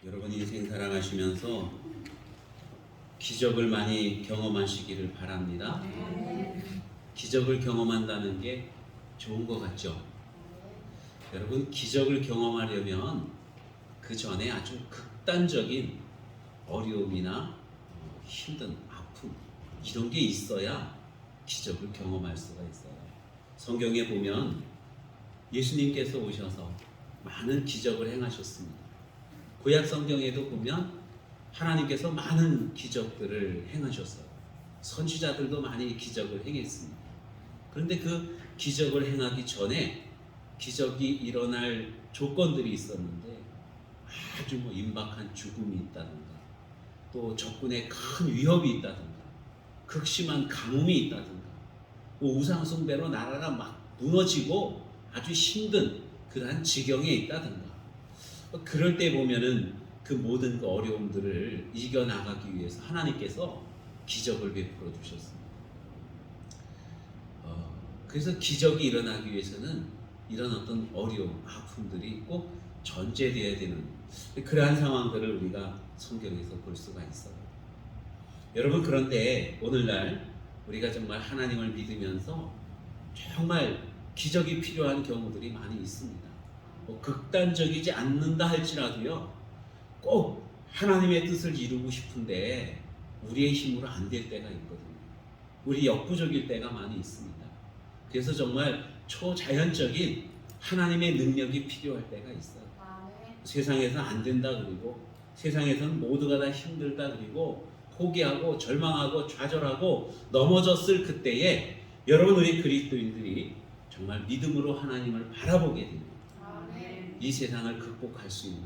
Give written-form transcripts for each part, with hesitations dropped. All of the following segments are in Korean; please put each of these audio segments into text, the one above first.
여러분 인생 살아가시면서 기적을 많이 경험하시기를 바랍니다. 기적을 경험한다는 게 좋은 것 같죠? 여러분 기적을 경험하려면 그 전에 아주 극단적인 어려움이나 힘든 아픔 이런 게 있어야 기적을 경험할 수가 있어요. 성경에 보면 예수님께서 오셔서 많은 기적을 행하셨습니다. 구약 성경에도 보면 하나님께서 많은 기적들을 행하셨어요. 선지자들도 많이 기적을 행했습니다. 그런데 그 기적을 행하기 전에 기적이 일어날 조건들이 있었는데 아주 임박한 죽음이 있다든가 또 적군의 큰 위협이 있다든가 극심한 가뭄이 있다든가 우상 숭배로 나라가 막 무너지고 아주 힘든 그러한 지경에 있다든가 그럴 때 보면은 그 모든 그 어려움들을 이겨나가기 위해서 하나님께서 기적을 베풀어 주셨습니다. 그래서 기적이 일어나기 위해서는 이런 어떤 어려움, 아픔들이 꼭 전제되어야 되는 그러한 상황들을 우리가 성경에서 볼 수가 있어요. 여러분 그런데 오늘날 우리가 정말 하나님을 믿으면서 정말 기적이 필요한 경우들이 많이 있습니다. 극단적이지 않는다 할지라도요 꼭 하나님의 뜻을 이루고 싶은데 우리의 힘으로 안 될 때가 있거든요. 우리 역부족일 때가 많이 있습니다. 그래서 정말 초자연적인 하나님의 능력이 필요할 때가 있어요. 세상에서 안 된다 그리고 세상에서는 모두가 다 힘들다 그리고 포기하고 절망하고 좌절하고 넘어졌을 그때에 여러분 우리 그리스도인들이 정말 믿음으로 하나님을 바라보게 됩니다. 이 세상을 극복할 수 있는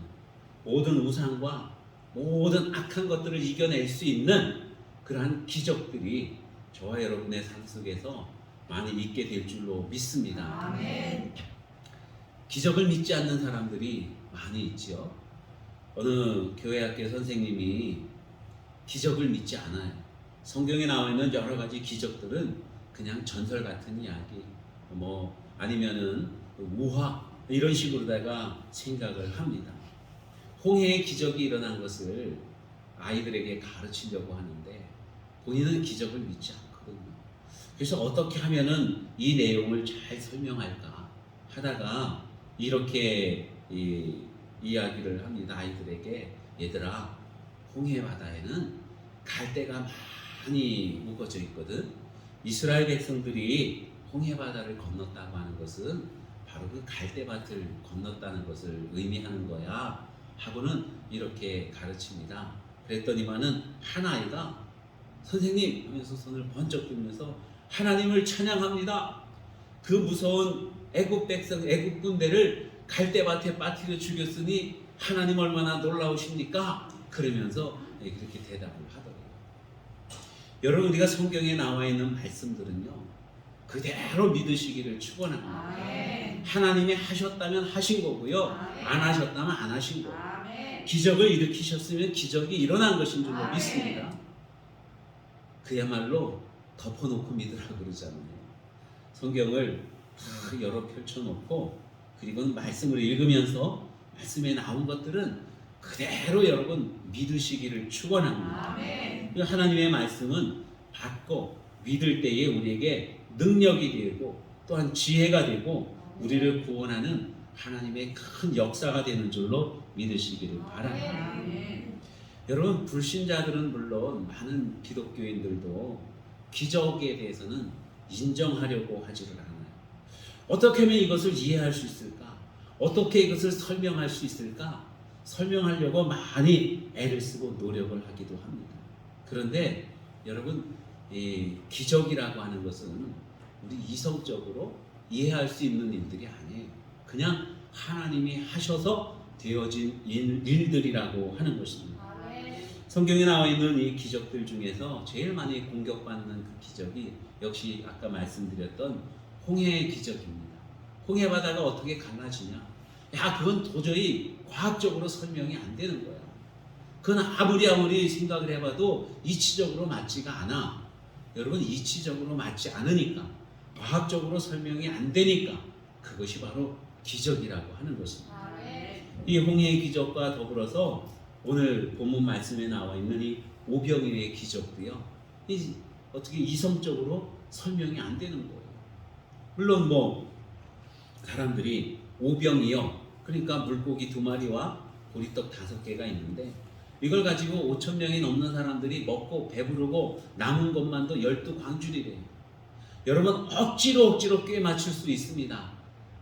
모든 우상과 모든 악한 것들을 이겨낼 수 있는 그러한 기적들이 저와 여러분의 삶 속에서 많이 있게 될 줄로 믿습니다. 아멘. 기적을 믿지 않는 사람들이 많이 있지요. 어느 교회학교 선생님이 기적을 믿지 않아요. 성경에 나와 있는 여러 가지 기적들은 그냥 전설 같은 이야기, 아니면은 우화 이런 식으로다가 생각을 합니다. 홍해의 기적이 일어난 것을 아이들에게 가르치려고 하는데 본인은 기적을 믿지 않거든요. 그래서 어떻게 하면은 이 내용을 잘 설명할까 하다가 이렇게 이야기를 합니다. 아이들에게 얘들아 홍해 바다에는 갈대가 많이 묶어져 있거든. 이스라엘 백성들이 홍해 바다를 건넜다고 하는 것은 바로 그 갈대밭을 건넜다는 것을 의미하는 거야 하고는 이렇게 가르칩니다. 그랬더니만은 한 아이가 선생님 하면서 손을 번쩍 들면서 하나님을 찬양합니다. 그 무서운 애굽 백성 애굽 군대를 갈대밭에 빠뜨려 죽였으니 하나님 얼마나 놀라우십니까? 그러면서 그렇게 대답을 하더라고요. 여러분 우리가 성경에 나와 있는 말씀들은요 그대로 믿으시기를 축원합니다. 하나님이 하셨다면 하신 거고요. 안 하셨다면 안 하신 거예요. 기적을 일으키셨으면 기적이 일어난 것인 줄로 믿습니다. 그야말로 덮어놓고 믿으라고 그러잖아요. 성경을 다 열어 펼쳐놓고 그리고 말씀을 읽으면서 말씀에 나온 것들은 그대로 여러분 믿으시기를 축원합니다. 하나님의 말씀은 받고 믿을 때에 우리에게 능력이 되고 또한 지혜가 되고 우리를 구원하는 하나님의 큰 역사가 되는 줄로 믿으시기를 바랍니다. 여러분 불신자들은 물론 많은 기독교인들도 기적에 대해서는 인정하려고 하지를 않아요. 어떻게 하면 이것을 이해할 수 있을까? 어떻게 이것을 설명할 수 있을까? 설명하려고 많이 애를 쓰고 노력을 하기도 합니다. 그런데 여러분 이 기적이라고 하는 것은 우리 이성적으로 이해할 수 있는 일들이 아니에요. 그냥 하나님이 하셔서 되어진 일들이라고 하는 것입니다. 성경에 나와 있는 이 기적들 중에서 제일 많이 공격받는 그 기적이 역시 아까 말씀드렸던 홍해의 기적입니다. 홍해 바다가 어떻게 갈라지냐? 그건 도저히 과학적으로 설명이 안 되는 거야. 그건 아무리 생각을 해봐도 이치적으로 맞지가 않아. 여러분 이치적으로 맞지 않으니까 과학적으로 설명이 안 되니까 그것이 바로 기적이라고 하는 것입니다. 이 홍해의 기적과 더불어서 오늘 본문 말씀에 나와 있는 이 오병이어의 기적도요, 어떻게 이성적으로 설명이 안 되는 거예요. 물론 뭐 사람들이 오병이어, 그러니까 물고기 2마리와 보리떡 5개가 있는데 이걸 가지고 5,000명이 넘는 사람들이 먹고 배부르고 남은 것만도 12광줄이래요. 여러분, 억지로 꽤 맞출 수 있습니다.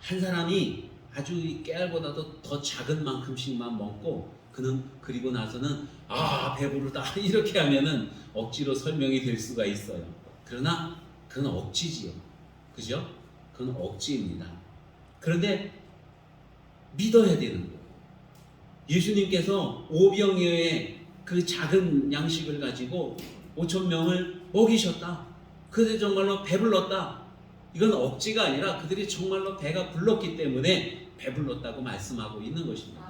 한 사람이 아주 이 깨알보다도 더 작은 만큼씩만 먹고 그리고 나서는 배부르다 이렇게 하면은 억지로 설명이 될 수가 있어요. 그러나 그건 억지지요. 그죠? 그건 억지입니다. 그런데 믿어야 되는 거예요. 예수님께서 오병이어의 그 작은 양식을 가지고 5,000명을 먹이셨다. 그들이 정말로 배불렀다. 이건 억지가 아니라 그들이 정말로 배가 불렀기 때문에 배불렀다고 말씀하고 있는 것입니다.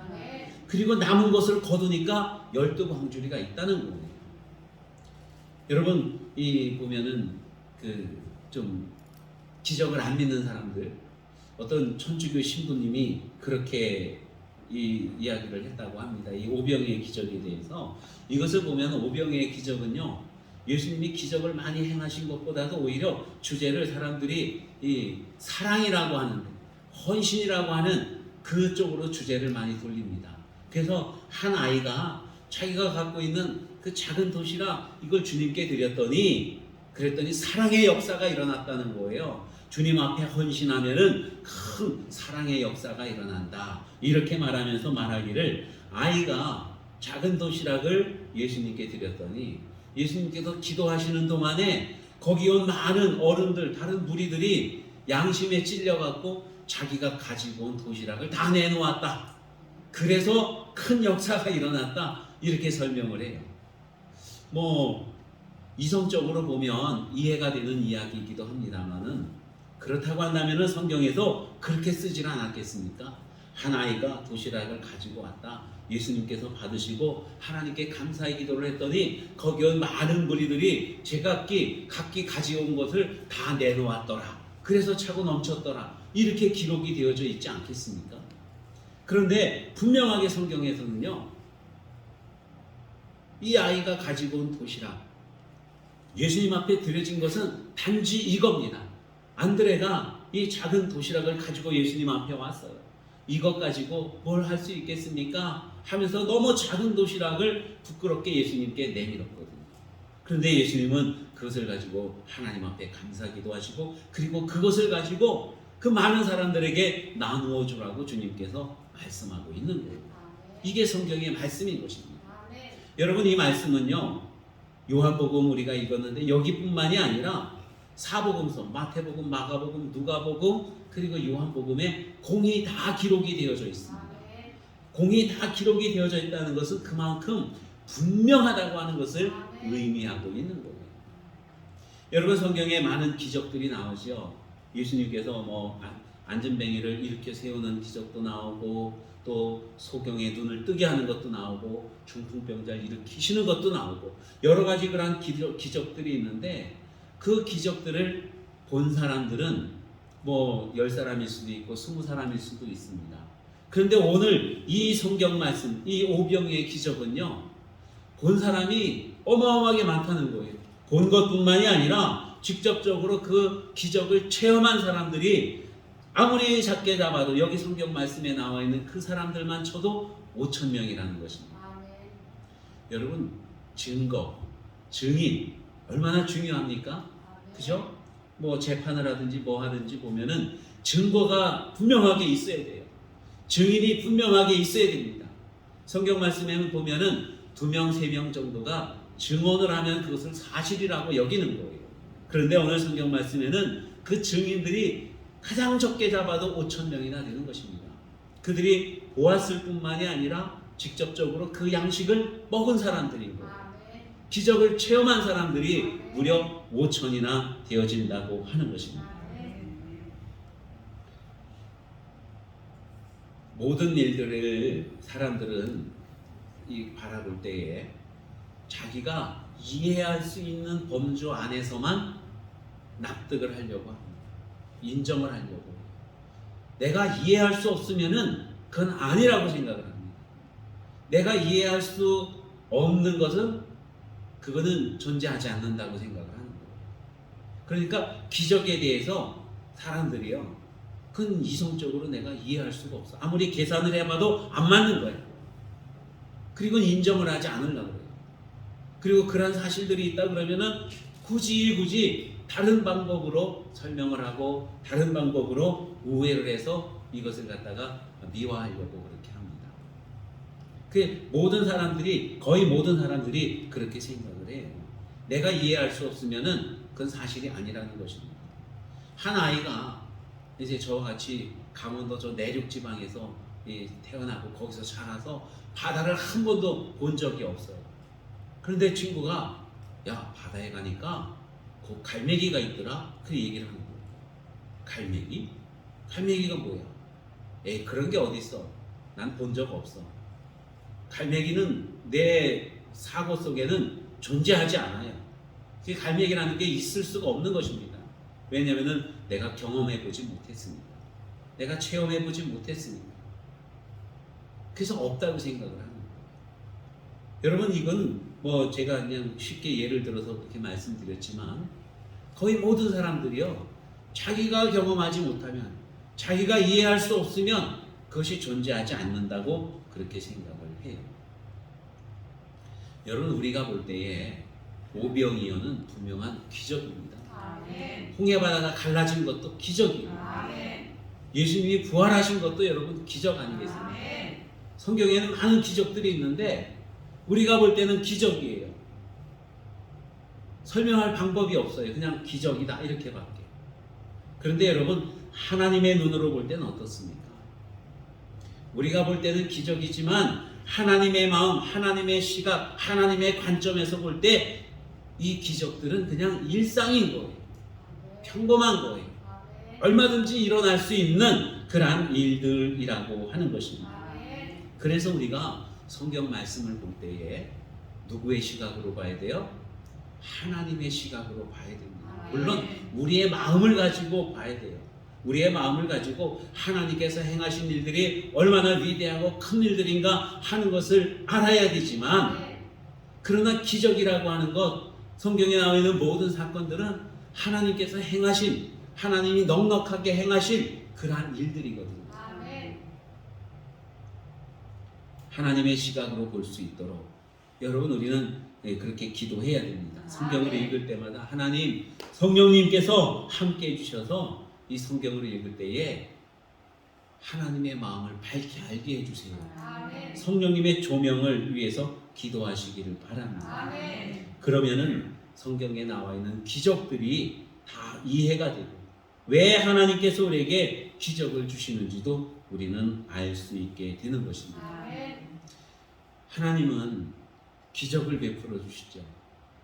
그리고 남은 것을 거두니까 12광주리가 있다는 거예요. 여러분, 보면은 좀 기적을 안 믿는 사람들, 어떤 천주교 신부님이 그렇게 이야기를 했다고 합니다. 이 오병이의 기적에 대해서. 이것을 보면 오병이의 기적은요, 예수님이 기적을 많이 행하신 것보다도 오히려 주제를 사람들이 이 사랑이라고 하는, 헌신이라고 하는 그쪽으로 주제를 많이 돌립니다. 그래서 한 아이가 자기가 갖고 있는 그 작은 도시락 이걸 주님께 드렸더니, 그랬더니 사랑의 역사가 일어났다는 거예요. 주님 앞에 헌신하면은 큰 사랑의 역사가 일어난다. 이렇게 말하면서 말하기를, 아이가 작은 도시락을 예수님께 드렸더니 예수님께서 기도하시는 동안에 거기 온 많은 어른들, 다른 무리들이 양심에 찔려갖고 자기가 가지고 온 도시락을 다 내놓았다. 그래서 큰 역사가 일어났다. 이렇게 설명을 해요. 뭐 이성적으로 보면 이해가 되는 이야기이기도 합니다만은, 그렇다고 한다면 성경에서 그렇게 쓰질 않았겠습니까? 한 아이가 도시락을 가지고 왔다. 예수님께서 받으시고 하나님께 감사의 기도를 했더니 거기 온 많은 무리들이 제각기 가져온 것을 다 내놓았더라. 그래서 차고 넘쳤더라. 이렇게 기록이 되어져 있지 않겠습니까? 그런데 분명하게 성경에서는요, 이 아이가 가지고 온 도시락, 예수님 앞에 드려진 것은 단지 이겁니다. 안드레가 이 작은 도시락을 가지고 예수님 앞에 왔어요. 이것 가지고 뭘 할 수 있겠습니까? 하면서 너무 작은 도시락을 부끄럽게 예수님께 내밀었거든요. 그런데 예수님은 그것을 가지고 하나님 앞에 감사기도 하시고, 그리고 그것을 가지고 그 많은 사람들에게 나누어 주라고 주님께서 말씀하고 있는 거예요. 이게 성경의 말씀인 것입니다. 여러분, 이 말씀은요, 요한복음 우리가 읽었는데 여기뿐만이 아니라 사복음서, 마태복음, 마가복음, 누가복음, 그리고 요한복음에 공이 다 기록이 되어져 있습니다. 공이 다 기록이 되어져 있다는 것은 그만큼 분명하다고 하는 것을 의미하고 있는 거예요. 여러분, 성경에 많은 기적들이 나오죠. 예수님께서 뭐 안전뱅이를 일으켜 세우는 기적도 나오고, 또 소경의 눈을 뜨게 하는 것도 나오고, 중풍병자를 일으키시는 것도 나오고, 여러 가지 그런 기적들이 있는데, 그 기적들을 본 사람들은 뭐 10사람일 수도 있고 20사람일 수도 있습니다. 그런데 오늘 이 성경 말씀, 이 오병이의 기적은요, 본 사람이 어마어마하게 많다는 거예요. 본 것뿐만이 아니라 직접적으로 그 기적을 체험한 사람들이 아무리 작게 잡아도 여기 성경 말씀에 나와 있는 그 사람들만 쳐도 5,000명이라는 것입니다. 여러분, 증거, 증인 얼마나 중요합니까? 그죠? 뭐 재판을 하든지 뭐 하든지 보면은 증거가 분명하게 있어야 돼요. 증인이 분명하게 있어야 됩니다. 성경 말씀에는 보면은 2명, 3명 정도가 증언을 하면 그것을 사실이라고 여기는 거예요. 그런데 오늘 성경 말씀에는 그 증인들이 가장 적게 잡아도 5,000명이나 되는 것입니다. 그들이 보았을 뿐만이 아니라 직접적으로 그 양식을 먹은 사람들인 거예요. 기적을 체험한 사람들이 무려 5,000이나 되어진다고 하는 것입니다. 모든 일들을 사람들은 바라볼 때에 자기가 이해할 수 있는 범주 안에서만 납득을 하려고 합니다. 인정을 하려고 해요. 내가 이해할 수 없으면은 그건 아니라고 생각을 합니다. 내가 이해할 수 없는 것은 그거는 존재하지 않는다고 생각을 하는 거예요. 그러니까 기적에 대해서 사람들이요, 그건 이성적으로 내가 이해할 수가 없어. 아무리 계산을 해봐도 안 맞는 거예요. 그리고 인정을 하지 않으려고 그래요. 그리고 그런 사실들이 있다 그러면은 굳이 다른 방법으로 설명을 하고 다른 방법으로 우회를 해서 이것을 갖다가 미화하려고 그렇게 합니다. 그 모든 사람들이, 거의 모든 사람들이 그렇게 생각을 해요. 내가 이해할 수 없으면은 그건 사실이 아니라는 것입니다. 한 아이가 이제 저와 같이 강원도 저 내륙 지방에서 태어나고 거기서 자라서 바다를 한 번도 본 적이 없어요. 그런데 친구가 야, 바다에 가니까 그 갈매기가 있더라. 그 얘기를 하는 거예요. 갈매기? 갈매기가 뭐야? 에이, 그런 게 어딨어. 난 본 적 없어. 갈매기는 내 사고 속에는 존재하지 않아요. 그 갈매기라는 게 있을 수가 없는 것입니다. 왜냐하면 내가 경험해보지 못했으니까. 내가 체험해보지 못했으니까. 그래서 없다고 생각을 하는 거예요. 여러분, 이건 뭐 제가 그냥 쉽게 예를 들어서 그렇게 말씀드렸지만 거의 모든 사람들이요, 자기가 경험하지 못하면, 자기가 이해할 수 없으면 그것이 존재하지 않는다고 그렇게 생각을 해요. 여러분, 우리가 볼 때에 오병이어는 분명한 기적입니다. 아멘. 홍해바다가 갈라진 것도 기적이에요. 아멘. 예수님이 부활하신 것도 여러분 기적 아니겠습니까? 아멘. 성경에는 많은 기적들이 있는데 우리가 볼 때는 기적이에요. 설명할 방법이 없어요. 그냥 기적이다 이렇게밖에. 그런데 여러분, 하나님의 눈으로 볼 때는 어떻습니까? 우리가 볼 때는 기적이지만 하나님의 마음, 하나님의 시각, 하나님의 관점에서 볼 때 이 기적들은 그냥 일상인 거예요. 평범한 거예요. 얼마든지 일어날 수 있는 그러한 일들이라고 하는 것입니다. 그래서 우리가 성경 말씀을 볼 때에 누구의 시각으로 봐야 돼요? 하나님의 시각으로 봐야 됩니다. 물론 우리의 마음을 가지고 봐야 돼요. 우리의 마음을 가지고 하나님께서 행하신 일들이 얼마나 위대하고 큰 일들인가 하는 것을 알아야 되지만, 그러나 기적이라고 하는 것, 성경에 나와 있는 모든 사건들은 하나님께서 행하신, 하나님이 넉넉하게 행하신 그러한 일들이거든요. 하나님의 시각으로 볼 수 있도록 여러분, 우리는 그렇게 기도해야 됩니다. 성경을 읽을 때마다 하나님, 성령님께서 함께 해주셔서 이 성경을 읽을 때에 하나님의 마음을 밝게 알게 해주세요. 성령님의 조명을 위해서 기도하시기를 바랍니다. 그러면은 성경에 나와 있는 기적들이 다 이해가 되고 왜 하나님께서 우리에게 기적을 주시는지도 우리는 알 수 있게 되는 것입니다. 하나님은 기적을 베풀어 주시죠.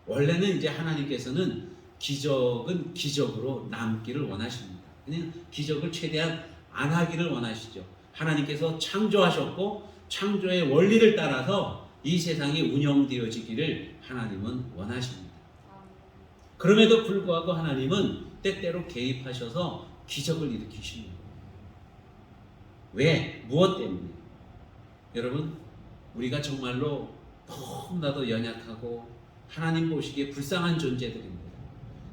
원래는 이제 하나님께서는 기적은 기적으로 남기를 원하십니다. 그냥 기적을 최대한 안 하기를 원하시죠. 하나님께서 창조하셨고 창조의 원리를 따라서 이 세상이 운영되어지기를 하나님은 원하십니다. 그럼에도 불구하고 하나님은 때때로 개입하셔서 기적을 일으키시는 거예요. 왜? 무엇 때문에? 여러분, 우리가 정말로 너무나도 연약하고 하나님 보시기에 불쌍한 존재들입니다.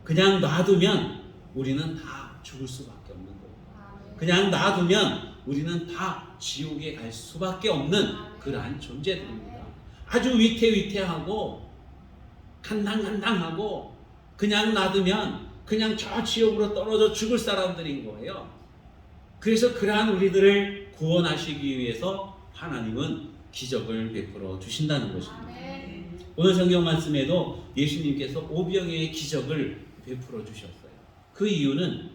그냥 놔두면 우리는 다 죽을 수밖에 없는 거예요. 그냥 놔두면 우리는 다 지옥에 갈 수밖에 없는 그러한 존재들입니다. 아주 위태위태하고 간당간당하고 그냥 놔두면 그냥 저 지옥으로 떨어져 죽을 사람들인 거예요. 그래서 그러한 우리들을 구원하시기 위해서 하나님은 기적을 베풀어 주신다는 것입니다. 오늘 성경 말씀에도 예수님께서 오병이어의 기적을 베풀어 주셨어요. 그 이유는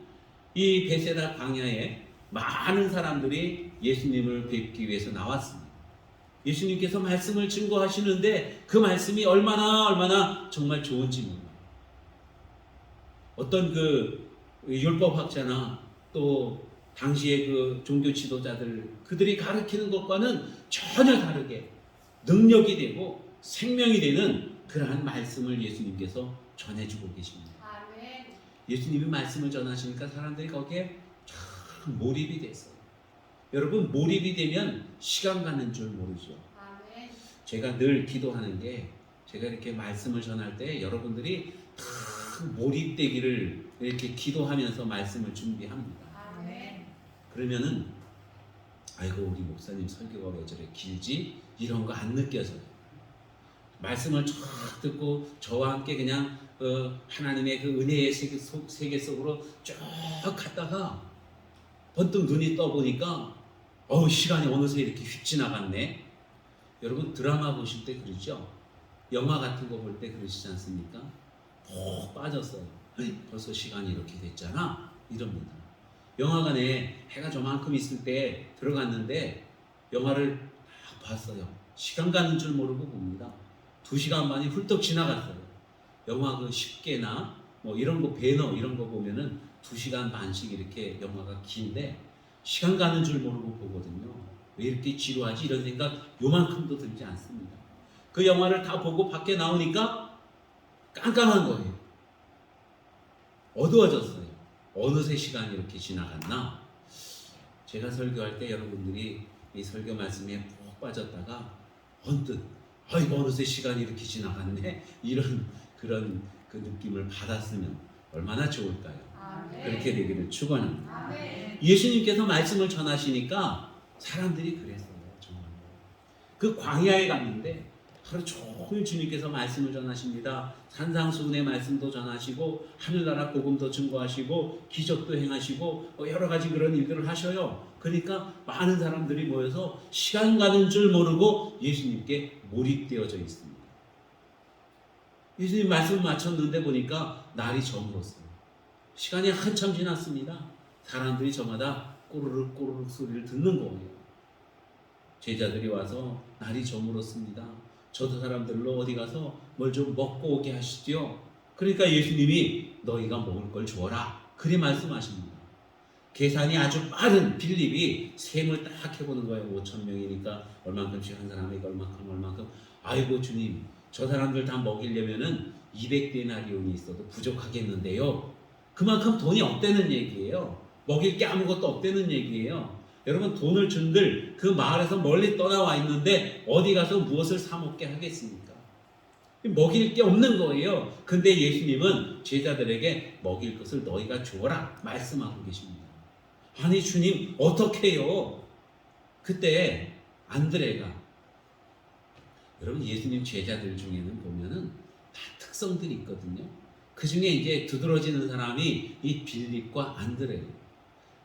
이 베세다 광야에 많은 사람들이 예수님을 뵙기 위해서 나왔습니다. 예수님께서 말씀을 증거하시는데 그 말씀이 얼마나 정말 좋은지 몰라요. 어떤 그 율법학자나 또 당시의 그 종교 지도자들, 그들이 가르치는 것과는 전혀 다르게 능력이 되고 생명이 되는 그러한 말씀을 예수님께서 전해주고 계십니다. 예수님이 말씀을 전하시니까 사람들이 거기에 참 몰입이 됐어요. 여러분, 몰입이 되면 시간 가는 줄 모르죠. 제가 늘 기도하는 게 제가 이렇게 말씀을 전할 때 여러분들이 다 몰입되기를 이렇게 기도하면서 말씀을 준비합니다. 그러면은 아이고 우리 목사님 설교가 왜 저래 길지? 이런 거 안 느껴져요. 말씀을 쫙 듣고 저와 함께 그냥 하나님의 그 은혜의 세계 속으로 쭉 갔다가 번뜩 눈이 떠보니까 시간이 어느새 이렇게 휙 지나갔네. 여러분 드라마 보실 때 그러죠? 영화 같은 거 볼 때 그러시지 않습니까? 푹 빠졌어요. 벌써 시간이 이렇게 됐잖아 이럽니다. 영화관에 해가 저만큼 있을 때 들어갔는데 영화를 딱 봤어요. 시간 가는 줄 모르고 봅니다. 2시간 반이 훌떡 지나갔어요. 영화 그 10개나 뭐 이런 거 배너 이런 거 보면은 2시간 반씩 이렇게 영화가 긴데 시간 가는 줄 모르고 보거든요. 왜 이렇게 지루하지? 이런 생각 요만큼도 들지 않습니다. 그 영화를 다 보고 밖에 나오니까 깜깜한 거예요. 어두워졌어요. 어느새 시간이 이렇게 지나갔나? 제가 설교할 때 여러분들이 이 설교 말씀에 푹 빠졌다가 언뜻 아이고 어느새 시간이 이렇게 지나갔네 이런 그런 그 느낌을 받았으면 얼마나 좋을까요? 그렇게 되기를 축원합니다. 예수님께서 말씀을 전하시니까 사람들이 그랬어요. 정말 그 광야에 갔는데 하루 종일 주님께서 말씀을 전하십니다. 산상수훈의 말씀도 전하시고 하늘나라 복음도 증거하시고 기적도 행하시고 여러 가지 그런 일들을 하셔요. 그러니까 많은 사람들이 모여서 시간 가는 줄 모르고 예수님께 몰입되어져 있습니다. 예수님 말씀 마쳤는데 보니까 날이 저물었어요. 시간이 한참 지났습니다. 사람들이 저마다 꼬르륵 꼬르륵 소리를 듣는 거예요. 제자들이 와서 날이 저물었습니다. 저도 사람들로 어디 가서 뭘 좀 먹고 오게 하시죠. 그러니까 예수님이 너희가 먹을 걸 주어라. 그리 말씀하십니다. 계산이 아주 빠른 빌립이 셈을 딱 해보는 거예요. 5,000명이니까 얼만큼씩 한 사람에게 얼만큼. 아이고 주님, 저 사람들 다 먹이려면은 200데나리온이 있어도 부족하겠는데요. 그만큼 돈이 없다는 얘기예요. 먹일 게 아무것도 없다는 얘기예요. 여러분 돈을 준들 그 마을에서 멀리 떠나와 있는데 어디 가서 무엇을 사 먹게 하겠습니까? 먹일 게 없는 거예요. 근데 예수님은 제자들에게 먹일 것을 너희가 주어라 말씀하고 계십니다. 아니 주님 어떻게 해요? 그때 안드레가 여러분 예수님 제자들 중에는 보면은 다 특성들이 있거든요. 그 중에 이제 두드러지는 사람이 이 빌립과 안드레예요.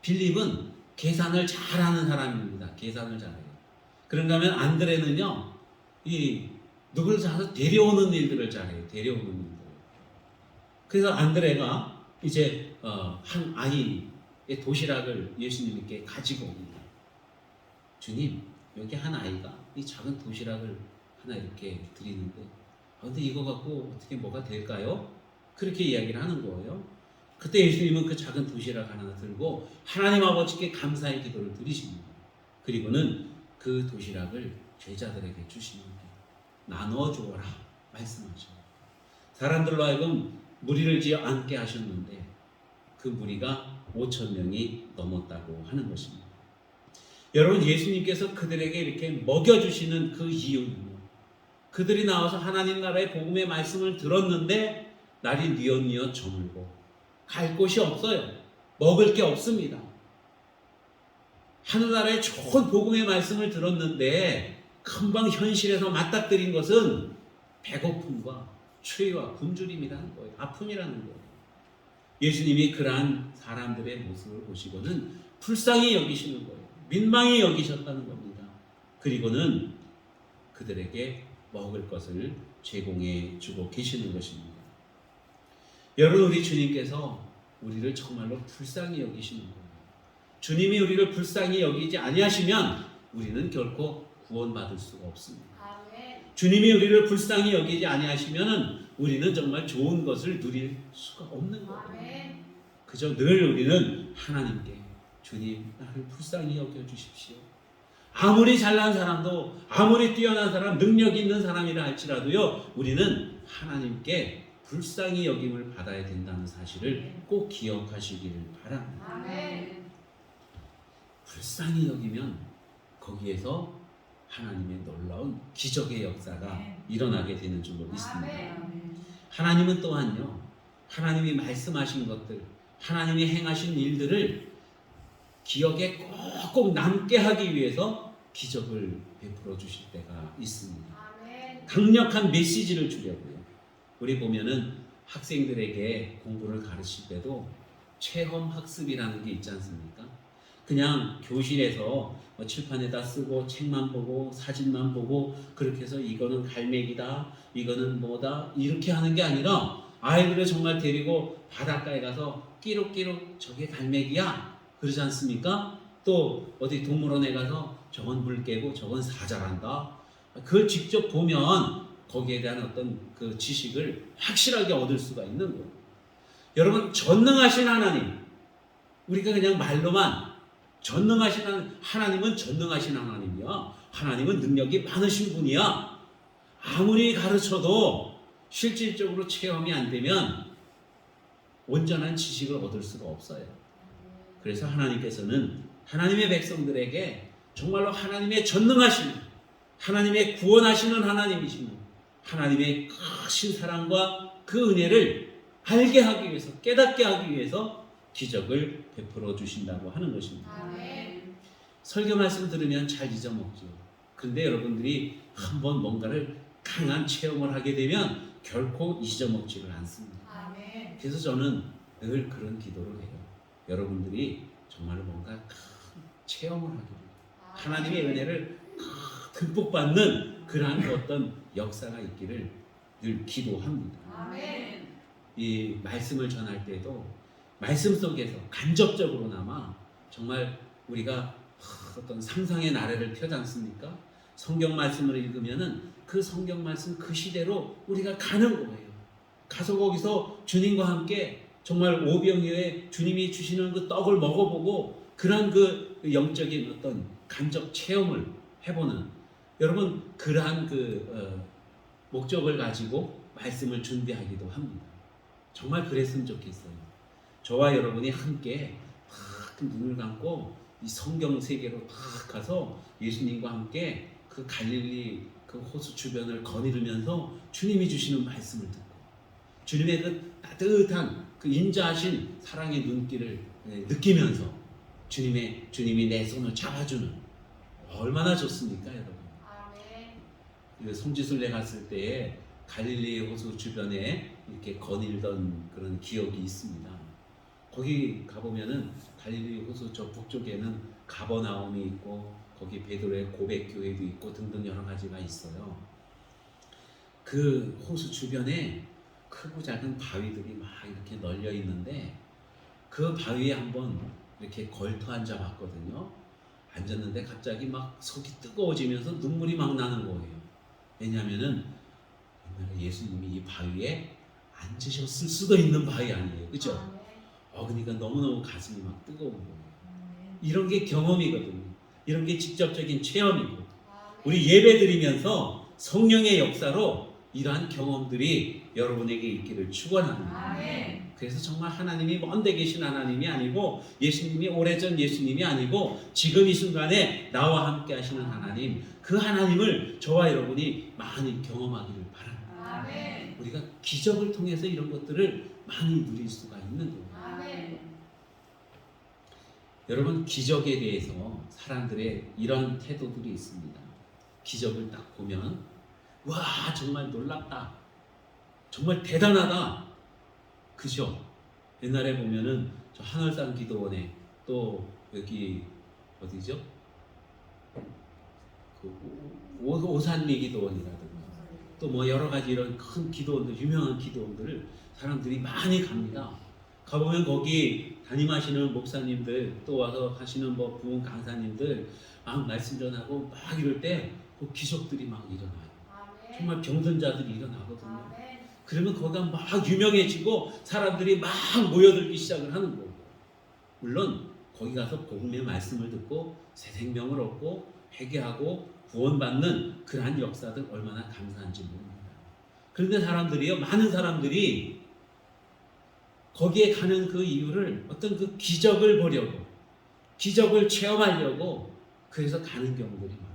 빌립은 계산을 잘하는 사람입니다. 계산을 잘해요. 그런가 하면 안드레는요, 누구를 찾아서 데려오는 일들을 잘해요. 데려오는 일들. 그래서 안드레가 이제 한 아이의 도시락을 예수님께 가지고 옵니다. 주님, 여기 한 아이가 이 작은 도시락을 하나 이렇게 드리는데, 근데 이거 갖고 어떻게 뭐가 될까요? 그렇게 이야기를 하는 거예요. 그때 예수님은 그 작은 도시락 하나 들고 하나님 아버지께 감사의 기도를 드리십니다. 그리고는 그 도시락을 제자들에게 주십니다. 나눠 주어라 말씀하십니다. 사람들로 하여금 무리를 지어 앉게 하셨는데 그 무리가 5,000명이 넘었다고 하는 것입니다. 여러분 예수님께서 그들에게 이렇게 먹여주시는 그 이유는요. 그들이 나와서 하나님 나라의 복음의 말씀을 들었는데 날이 뉘엿뉘엿 저물고 갈 곳이 없어요. 먹을 게 없습니다. 하늘나라의 좋은 복음의 말씀을 들었는데 금방 현실에서 맞닥뜨린 것은 배고픔과 추위와 굶주림이라는 거예요. 아픔이라는 거예요. 예수님이 그러한 사람들의 모습을 보시고는 불쌍히 여기시는 거예요. 민망히 여기셨다는 겁니다. 그리고는 그들에게 먹을 것을 제공해 주고 계시는 것입니다. 여러분 우리 주님께서 우리를 정말로 불쌍히 여기시는 거예요. 주님이 우리를 불쌍히 여기지 아니하시면 우리는 결코 구원받을 수가 없습니다. 주님이 우리를 불쌍히 여기지 아니하시면 우리는 정말 좋은 것을 누릴 수가 없는 거예요. 그저 늘 우리는 하나님께 주님 나를 불쌍히 여겨주십시오. 아무리 잘난 사람도 아무리 뛰어난 사람 능력 있는 사람이라 할지라도요 우리는 하나님께 불쌍히 여김을 받아야 된다는 사실을 꼭 기억하시기를 바랍니다. 불쌍히 여기면 거기에서 하나님의 놀라운 기적의 역사가 일어나게 되는 줄로 믿습니다. 아멘. 하나님은 또한요, 하나님이 말씀하신 것들, 하나님이 행하신 일들을 기억에 꼭꼭 남게 하기 위해서 기적을 베풀어 주실 때가 있습니다. 아멘. 강력한 메시지를 주려고요. 우리 보면은 학생들에게 공부를 가르칠 때도 체험 학습이라는 게 있지 않습니까? 그냥 교실에서 칠판에다 쓰고 책만 보고 사진만 보고 그렇게 해서 이거는 갈매기다, 이거는 뭐다 이렇게 하는 게 아니라 아이들을 정말 데리고 바닷가에 가서 끼룩끼룩 저게 갈매기야 그러지 않습니까? 또 어디 동물원에 가서 저건 물개고 저건 사자란다. 그걸 직접 보면 거기에 대한 어떤 그 지식을 확실하게 얻을 수가 있는 거예요. 여러분, 전능하신 하나님, 우리가 그냥 말로만 전능하신 하나님은 전능하신 하나님이야. 하나님은 능력이 많으신 분이야. 아무리 가르쳐도 실질적으로 체험이 안 되면 온전한 지식을 얻을 수가 없어요. 그래서 하나님께서는 하나님의 백성들에게 정말로 하나님의 전능하신, 하나님의 구원하시는 하나님이시며 하나님의 크신 사랑과 그 은혜를 알게 하기 위해서, 깨닫게 하기 위해서 기적을 베풀어 주신다고 하는 것입니다. 아멘. 설교 말씀 들으면 잘 잊어먹죠. 그런데 여러분들이 한번 뭔가를 강한 체험을 하게 되면 결코 잊어먹지를 않습니다. 아멘. 그래서 저는 늘 그런 기도를 해요. 여러분들이 정말로 뭔가 큰 체험을 하기를, 하나님의 은혜를 듬뿍 받는 그러한 어떤 역사가 있기를 늘 기도합니다. 아멘. 이 말씀을 전할 때도 말씀 속에서 간접적으로나마 정말 우리가 어떤 상상의 나래를 펴지 않습니까? 성경 말씀을 읽으면은 그 성경 말씀 그 시대로 우리가 가는 거예요. 가서 거기서 주님과 함께 정말 오병이어에 주님이 주시는 그 떡을 먹어보고 그러한 그 영적인 어떤 간접 체험을 해보는, 여러분 그러한 목적을 가지고 말씀을 준비하기도 합니다. 정말 그랬으면 좋겠어요. 저와 여러분이 함께 탁 눈을 감고 이 성경 세계로 탁 가서 예수님과 함께 그 갈릴리 그 호수 주변을 거닐으면서 주님이 주시는 말씀을 듣고 주님의 그 따뜻한 그 인자하신 사랑의 눈길을 느끼면서 주님이 내 손을 잡아주는, 얼마나 좋습니까, 여러분? 아멘. 송지순례 갔을 때에 갈릴리 호수 주변에 이렇게 거닐던 그런 기억이 있습니다. 거기 가보면은 갈릴리 호수 저 북쪽에는 가버나움이 있고 거기 베드로의 고백교회도 있고 등등 여러 가지가 있어요. 그 호수 주변에 크고 작은 바위들이 막 이렇게 널려 있는데 그 바위에 한번 이렇게 걸터 앉아 봤거든요. 앉았는데 갑자기 막 속이 뜨거워지면서 눈물이 막 나는 거예요. 왜냐하면은 옛날에 예수님이 이 바위에 앉으셨을 수도 있는 바위 아니에요, 그죠? 그러니까 너무너무 가슴이 막 뜨거운 거예요. 이런 게 경험이거든요. 이런 게 직접적인 체험이고, 우리 예배 드리면서 성령의 역사로 이러한 경험들이 여러분에게 있기를 축원합니다. 아멘. 그래서 정말 하나님이 먼데 계신 하나님이 아니고 예수님이 오래전 예수님이 아니고 지금 이 순간에 나와 함께 하시는 하나님, 그 하나님을 저와 여러분이 많이 경험하기를 바랍니다. 아멘. 우리가 기적을 통해서 이런 것들을 많이 누릴 수가 있는 거예요. 아멘. 여러분, 기적에 대해서 사람들의 이런 태도들이 있습니다. 기적을 딱 보면 와, 정말 놀랍다, 정말 대단하다, 그죠? 옛날에 보면은 저 하늘산 기도원에 또 여기 어디죠? 그 오산리 기도원이라든가 또 뭐 여러 가지 이런 큰 기도원들, 유명한 기도원들을 사람들이 많이 갑니다. 가보면 거기 담임하시는 목사님들 또 와서 하시는 뭐 부흥 강사님들 막 말씀 전하고 막 이럴 때 그 기적들이 막 일어나요. 아멘. 정말 병든 자들이 일어나거든요. 아멘. 그러면 거기가 막 유명해지고 사람들이 막 모여들기 시작을 하는 거예요. 물론 거기 가서 복음의 말씀을 듣고 새 생명을 얻고 회개하고 구원받는 그러한 역사들 얼마나 감사한지 모릅니다. 그런데 사람들이요, 많은 사람들이 거기에 가는 그 이유를 어떤 그 기적을 보려고, 기적을 체험하려고 그래서 가는 경우들이 많거든요.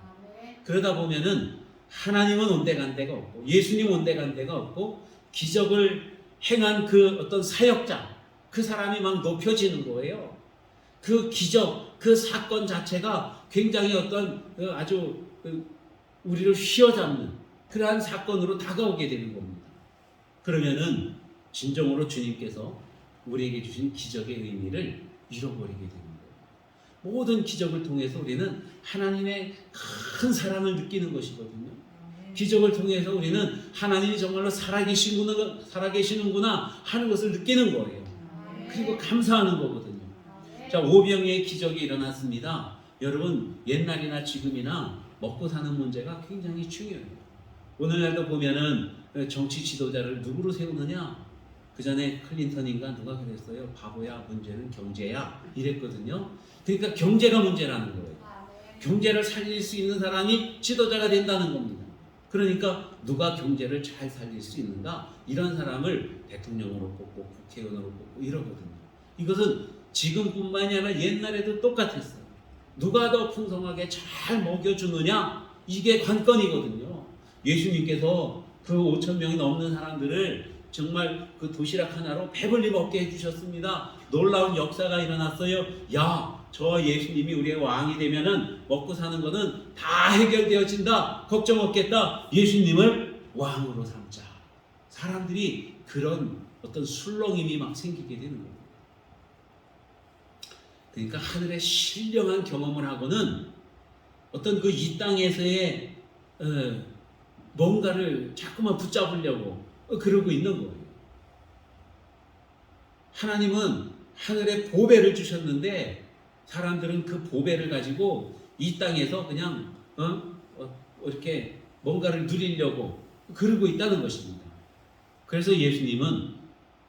아멘. 그러다 보면은 하나님은 온데간데가 없고 예수님 온데간데가 없고 기적을 행한 그 어떤 사역자 그 사람이 막 높여지는 거예요. 그 기적 그 사건 자체가 굉장히 어떤 아주 우리를 휘어잡는 그러한 사건으로 다가오게 되는 겁니다. 그러면은 진정으로 주님께서 우리에게 주신 기적의 의미를 잃어버리게 되는 거예요. 모든 기적을 통해서 우리는 하나님의 큰 사랑을 느끼는 것이거든요. 기적을 통해서 우리는 하나님이 정말로 살아계시는구나 하는 것을 느끼는 거예요. 그리고 감사하는 거거든요. 자, 오병이의 기적이 일어났습니다. 여러분, 옛날이나 지금이나 먹고 사는 문제가 굉장히 중요해요. 오늘날도 보면은 정치 지도자를 누구로 세우느냐? 그 전에 클린턴인가 누가 그랬어요. 바보야, 문제는 경제야 이랬거든요. 그러니까 경제가 문제라는 거예요. 경제를 살릴 수 있는 사람이 지도자가 된다는 겁니다. 그러니까 누가 경제를 잘 살릴 수 있는가? 이런 사람을 대통령으로 뽑고 국회의원으로 뽑고 이러거든요. 이것은 지금뿐만이 아니라 옛날에도 똑같았어요. 누가 더 풍성하게 잘 먹여주느냐? 이게 관건이거든요. 예수님께서 그 5천 명이 넘는 사람들을 정말 그 도시락 하나로 배불리 먹게 해주셨습니다. 놀라운 역사가 일어났어요. 야, 저 예수님이 우리의 왕이 되면은 먹고 사는 거는 다 해결되어진다. 걱정 없겠다. 예수님을 왕으로 삼자. 사람들이 그런 어떤 술렁임이 막 생기게 되는 거예요. 그러니까 하늘의 신령한 경험을 하고는 어떤 그 이 땅에서의 뭔가를 자꾸만 붙잡으려고 그러고 있는 거예요. 하나님은 하늘에 보배를 주셨는데 사람들은 그 보배를 가지고 이 땅에서 그냥 이렇게 뭔가를 누리려고 그러고 있다는 것입니다. 그래서 예수님은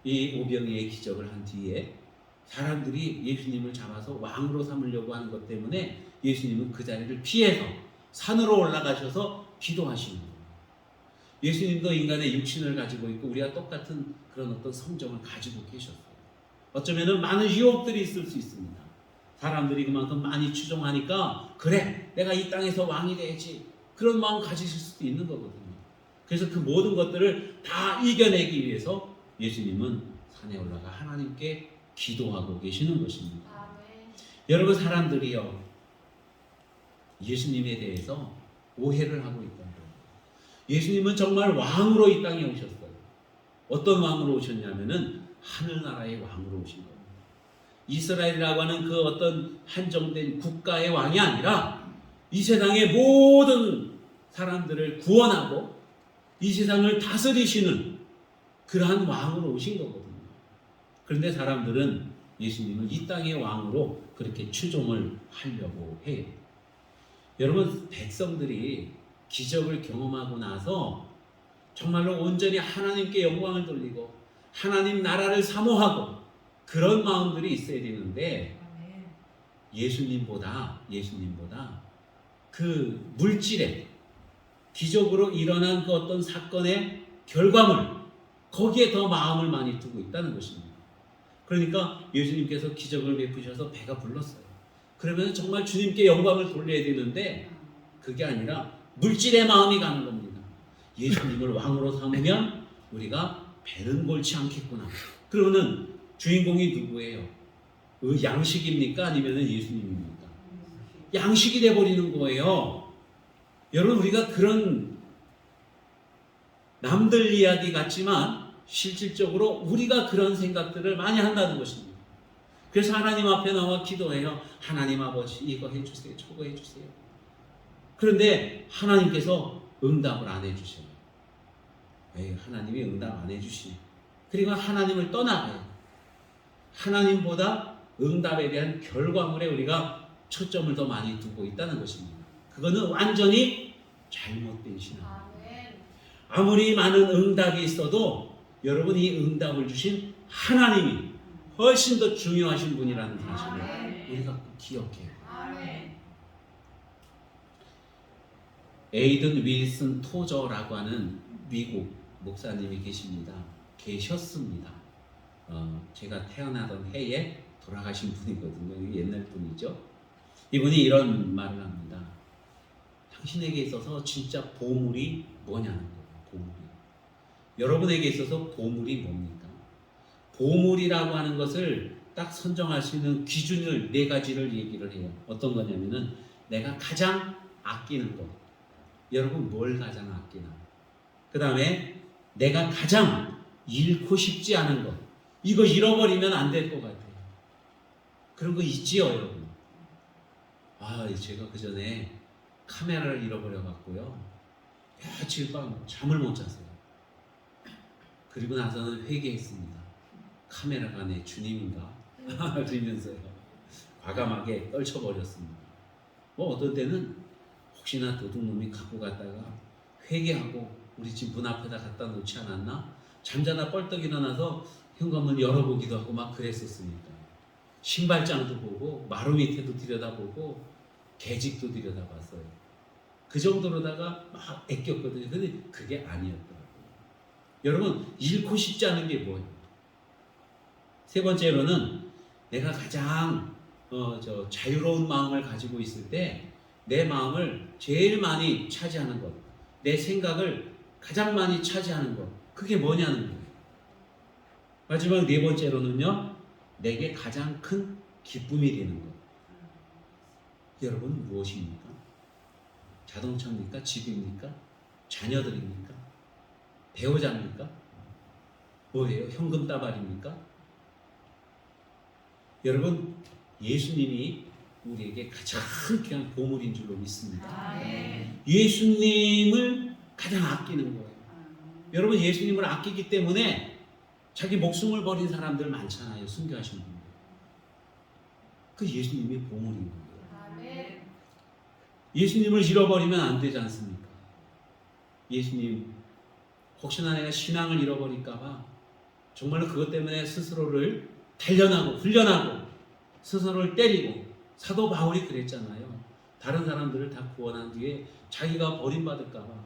이 오병이의 기적을 한 뒤에 사람들이 예수님을 잡아서 왕으로 삼으려고 하는 것 때문에 예수님은 그 자리를 피해서 산으로 올라가셔서 기도하시는 거예요. 예수님도 인간의 육신을 가지고 있고 우리가 똑같은 그런 어떤 성정을 가지고 계셨어요. 어쩌면 많은 유혹들이 있을 수 있습니다. 사람들이 그만큼 많이 추종하니까 그래 내가 이 땅에서 왕이 돼야지 그런 마음 가지실 수도 있는 거거든요. 그래서 그 모든 것들을 다 이겨내기 위해서 예수님은 산에 올라가 하나님께 기도하고 계시는 것입니다. 여러분 사람들이요 예수님에 대해서 오해를 하고 있다는 거예요. 예수님은 정말 왕으로 이 땅에 오셨어요. 어떤 왕으로 오셨냐면은 하늘나라의 왕으로 오신 겁니다. 이스라엘이라고 하는 그 어떤 한정된 국가의 왕이 아니라 이 세상의 모든 사람들을 구원하고 이 세상을 다스리시는 그러한 왕으로 오신 거거든요. 그런데 사람들은 예수님을 이 땅의 왕으로 그렇게 추종을 하려고 해요. 여러분 백성들이 기적을 경험하고 나서 정말로 온전히 하나님께 영광을 돌리고 하나님 나라를 사모하고 그런 마음들이 있어야 되는데 예수님보다 그 물질에 기적으로 일어난 그 어떤 사건의 결과물 거기에 더 마음을 많이 두고 있다는 것입니다. 그러니까 예수님께서 기적을 베푸셔서 배가 불렀어요. 그러면 정말 주님께 영광을 돌려야 되는데 그게 아니라 물질의 마음이 가는 겁니다. 예수님을 왕으로 삼으면 우리가 배는 골치 않겠구나. 그러면은 주인공이 누구예요? 양식입니까? 아니면 예수님입니까? 양식이 돼버리는 거예요. 여러분 우리가 그런 남들 이야기 같지만 실질적으로 우리가 그런 생각들을 많이 한다는 것입니다. 그래서 하나님 앞에 나와 기도해요. 하나님 아버지 이거 해주세요. 저거 해주세요. 그런데 하나님께서 응답을 안 해주셔요. 하나님이 응답 안 해주시네. 그리고 하나님을 떠나가요. 하나님보다 응답에 대한 결과물에 우리가 초점을 더 많이 두고 있다는 것입니다. 그거는 완전히 잘못된 신앙. 아무리 많은 응답이 있어도 여러분 이 응답을 주신 하나님이 훨씬 더 중요하신 분이라는 사실을 우리가 꼭 기억해요. 에이든 윌슨 토저라고 하는 미국 목사님이 계셨습니다. 제가 태어나던 해에 돌아가신 분이거든요. 옛날 분이죠. 이분이 이런 말을 합니다. 당신에게 있어서 진짜 보물이 뭐냐는 거예요. 보물이. 여러분에게 있어서 보물이 뭡니까? 보물이라고 하는 것을 딱 선정할 수 있는 기준을 네 가지를 얘기를 해요. 어떤 거냐면은 내가 가장 아끼는 것. 여러분 뭘 가장 아끼나? 그 다음에 내가 가장 잃고 싶지 않은 것. 이거 잃어버리면 안 될 것 같아요. 그런 거 있지요, 여러분? 아, 제가 그 전에 카메라를 잃어버려 갖고요. 며칠 밤 잠을 못 잤어요. 그리고 나서는 회개했습니다. 카메라가 내 주님인가? 그러면서요. 과감하게 떨쳐버렸습니다. 뭐 어떤 때는 혹시나 도둑놈이 갖고 갔다가 회개하고 우리 집 문 앞에다 갖다 놓지 않았나? 잠자다 뻘떡 일어나서 현관문 열어보기도 하고 막 그랬었으니까. 신발장도 보고 마루 밑에도 들여다보고 계직도 들여다봤어요. 그 정도로다가 막 애꼈거든요. 근데 그게 아니었더라고요. 여러분 잃고 싶지 않은 게 뭐예요? 세 번째로는 내가 가장 자유로운 마음을 가지고 있을 때 내 마음을 제일 많이 차지하는 것, 내 생각을 가장 많이 차지하는 것, 그게 뭐냐는 거예요. 마지막 네 번째로는요, 내게 가장 큰 기쁨이 되는 것. 여러분 무엇입니까? 자동차입니까? 집입니까? 자녀들입니까? 배우자입니까? 뭐예요? 현금 따발입니까? 여러분 예수님이 우리에게 가장 귀한 보물인 줄로 믿습니다. 예수님을 가장 아끼는 거예요. 여러분 예수님을 아끼기 때문에 자기 목숨을 버린 사람들 많잖아요. 순교하신 분들. 그 예수님이 보물인 거예요. 예수님을 잃어버리면 안 되지 않습니까? 예수님 혹시나 내가 신앙을 잃어버릴까 봐 정말로 그것 때문에 스스로를 단련하고 훈련하고 스스로를 때리고 사도 바울이 그랬잖아요. 다른 사람들을 다 구원한 뒤에 자기가 버림받을까 봐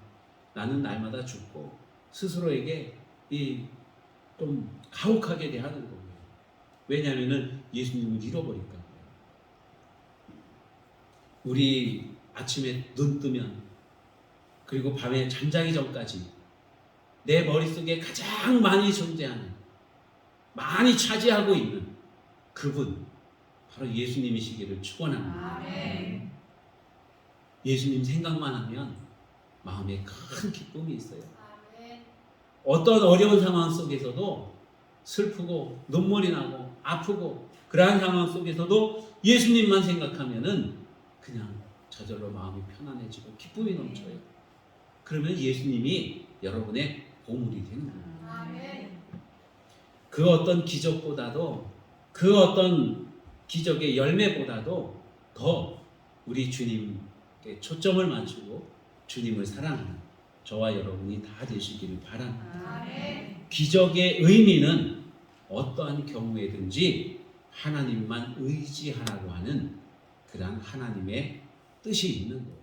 나는 날마다 죽고 스스로에게 좀 가혹하게 대하는 거예요. 왜냐하면 예수님을 잃어버릴까 봐요. 우리 아침에 눈 뜨면 그리고 밤에 잠자기 전까지 내 머릿속에 가장 많이 존재하는, 많이 차지하고 있는 그분, 바로 예수님이시기를 축원합니다. 예수님 생각만 하면 마음에 큰 기쁨이 있어요. 어떤 어려운 상황 속에서도 슬프고 눈물이 나고 아프고 그러한 상황 속에서도 예수님만 생각하면은 그냥 저절로 마음이 편안해지고 기쁨이 넘쳐요. 그러면 예수님이 여러분의 보물이 되는 거예요. 그 어떤 기적보다도 그 어떤 기적의 열매보다도 더 우리 주님께 초점을 맞추고 주님을 사랑하는 저와 여러분이 다 되시기를 바랍니다. 기적의 의미는 어떠한 경우에든지 하나님만 의지하라고 하는 그런 하나님의 뜻이 있는 거예요.